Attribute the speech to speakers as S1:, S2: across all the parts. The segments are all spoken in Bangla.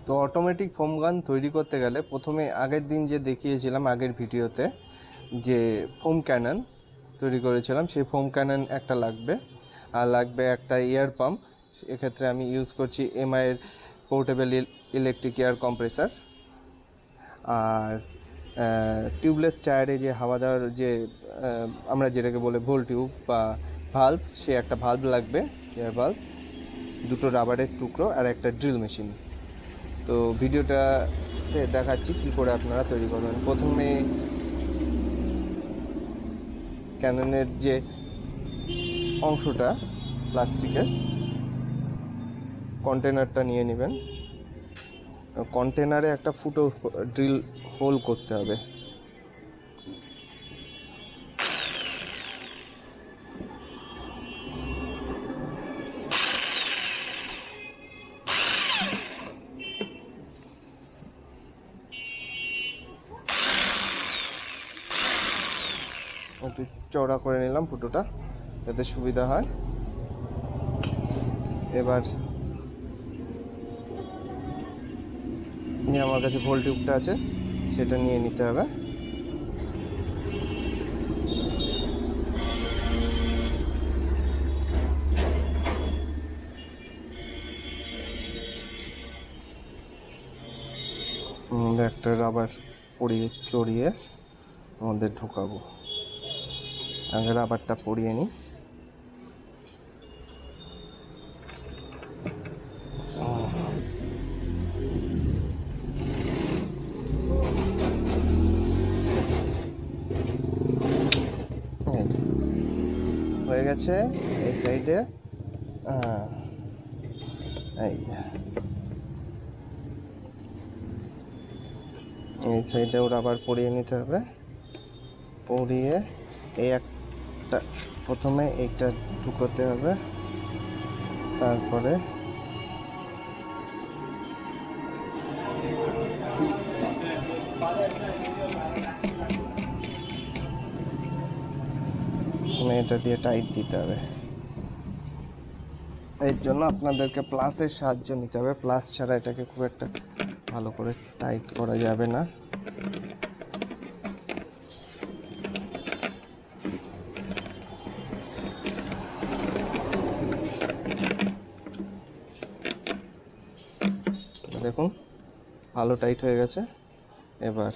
S1: তো অটোমেটিক ফোম গান তৈরি করতে গেলে প্রথমে আগের দিন যে দেখিয়েছিলাম আগের ভিডিওতে যে ফোম ক্যানন তৈরি করেছিলাম সেই ফোম ক্যানন একটা লাগবে, আর লাগবে একটা এয়ার পাম্প। এক্ষেত্রে আমি ইউজ করছি এমআইয়ের পোর্টেবল ইলেকট্রিক এয়ার কম্প্রেসার। আর টিউবলেস টায়ারে যে হাওয়া দেওয়ার যে আমরা যেটাকে বলে ভোল টিউব বা ভাল্ব, সে একটা ভাল্ব লাগবে, এয়ার ভাল্ব, দুটো রাবারের টুকরো আর একটা ড্রিল মেশিন। তো ভিডিওটাতে দেখাচ্ছি কি করে আপনারা তৈরি করবেন। প্রথমে ক্যাননের যে অংশটা প্লাস্টিকের কন্টেনারটা নিয়ে নেবেন। কন্টেনারে একটা ফুটো ড্রিল হোল করতে হবে। একটু চওড়া করে নিলাম ফুটোটা যাতে সুবিধা হয়। এবার আমার কাছে ভোল টিউবটা আছে, সেটা নিয়ে নিতে হবে। একটা রাবার চড়িয়ে আমাদের ঢোকাবো। আগে রাবারটা পরিয়ে নিই। হয়ে গেছে এই সাইডে। এই সাইডেও রাবার পরিয়ে নিতে হবে। পরিয়ে এই একটা প্রথমে এইটা ঢুকোতে হবে, তারপরে এটা দিয়ে টাইট দিতে হবে। এর জন্য আপনাদেরকে প্লাসের সাহায্য নিতে হবে, প্লাস ছাড়া এটাকে খুব একটা ভালো করে টাইট করা যাবে না। দেখুন ভালো টাইট হয়ে গেছে। এবার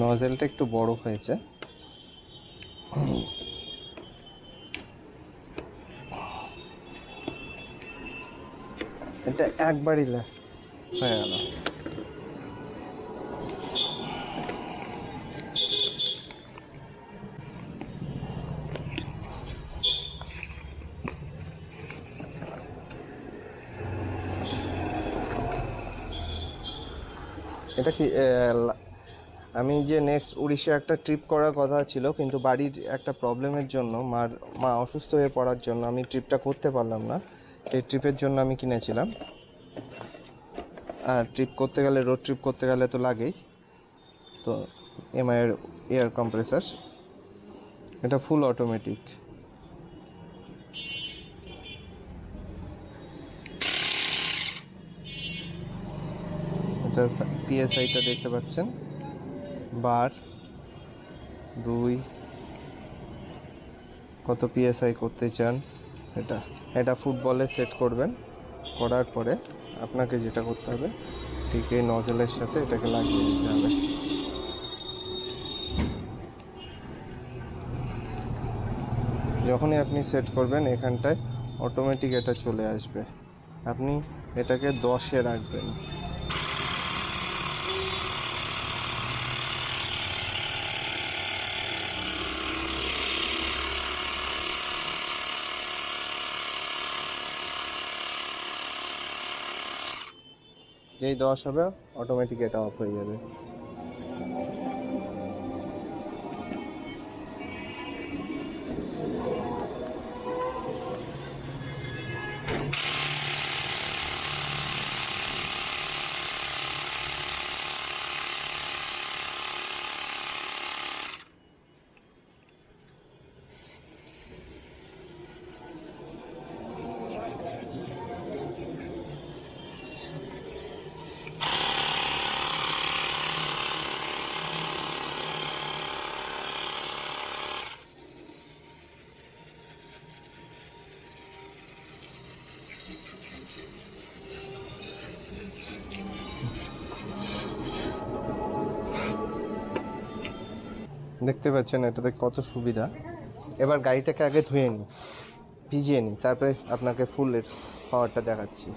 S1: নজেলটা একটু বড় হয়েছে, এটা একবারই হয়ে গেল। এটা কি আমি যে নেক্সট উড়িষ্যা একটা ট্রিপ করার কথা ছিল, কিন্তু বাড়ির একটা প্রবলেমের জন্য মা অসুস্থ হয়ে পড়ার জন্য আমি ট্রিপটা করতে পারলাম না। এই ট্রিপের জন্য আমি কিনেছিলাম। আর ট্রিপ করতে গেলে, রোড ট্রিপ করতে গেলে তো লাগেই, তো এমআইয়ের এয়ার কম্প্রেসার। এটা ফুল অটোমেটিক। এটা পিএসআইটা দেখতে পাচ্ছেন, বার 2 কত পিএসআই করতে চান এটা ফুটবলে সেট করবেন। করার পরে আপনাকে যেটা করতে হবে, ঠিক এই নজেলের সাথে এটাকে লাগিয়ে দিতে হবে। যখনই আপনি সেট করবেন এখানটায় অটোমেটিক এটা চলে আসবে। আপনি এটাকে 10-এ রাখবেন। যেই 10 হবে অটোমেটিক এটা অফ হয়ে যাবে। দেখতে পাচ্ছেন এটাতে কত সুবিধা। এবার গাড়িটাকে আগে ধুয়ে নিই, ভিজিয়ে নিই, তারপরে আপনাকে ফুলের পাওয়ারটা দেখাচ্ছি।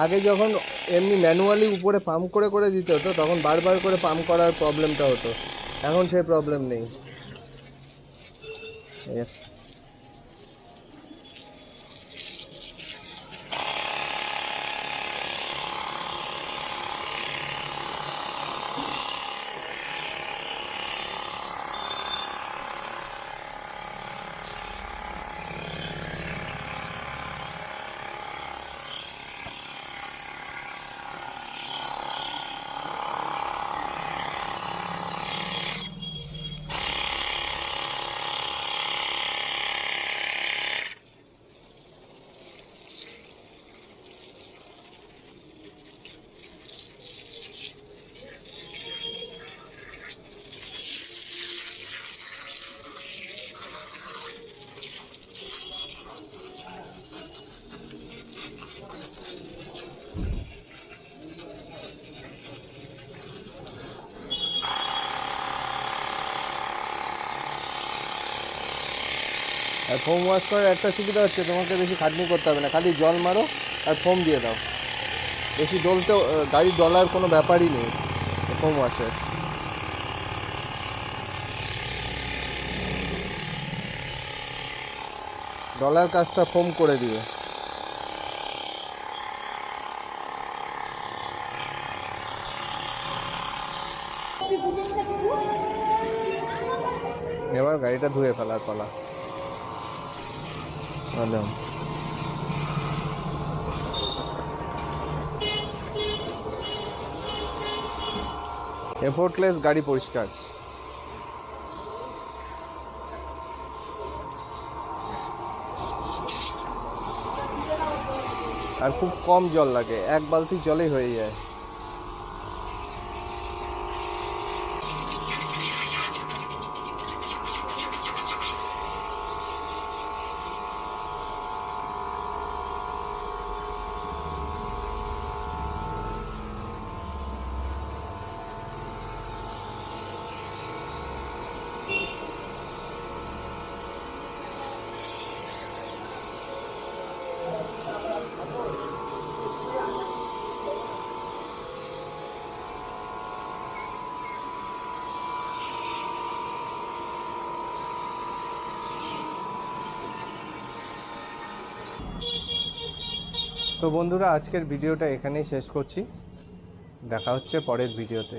S1: আগে যখন এমনি ম্যানুয়ালি উপরে পাম্প করে করে দিতে হতো, তখন বারবার করে পাম্প করার প্রবলেমটা হতো। এখন সেই প্রবলেম নেই। আর ফোম ওয়াশ করার একটা সুবিধা হচ্ছে, তোমাকে বেশি খাটনি করতে হবে না, খালি জল মারো আর ফোম দিয়ে দাও। বেশি ডলতেও, গাড়ি ডলার কোনো ব্যাপারই নেই ফোম ওয়াশের। ডলার কাজটা ফোম করে দিবে। এবার গাড়িটা ধুয়ে ফেলার পালা। এফোর্টলেস গাড়ি পরিষ্কার। আর খুব কম জল লাগে, এক বালতি জলেই হয়ে যায়। তো বন্ধুরা, আজকের ভিডিওটা এখানেই শেষ করছি। দেখা হচ্ছে পরের ভিডিওতে।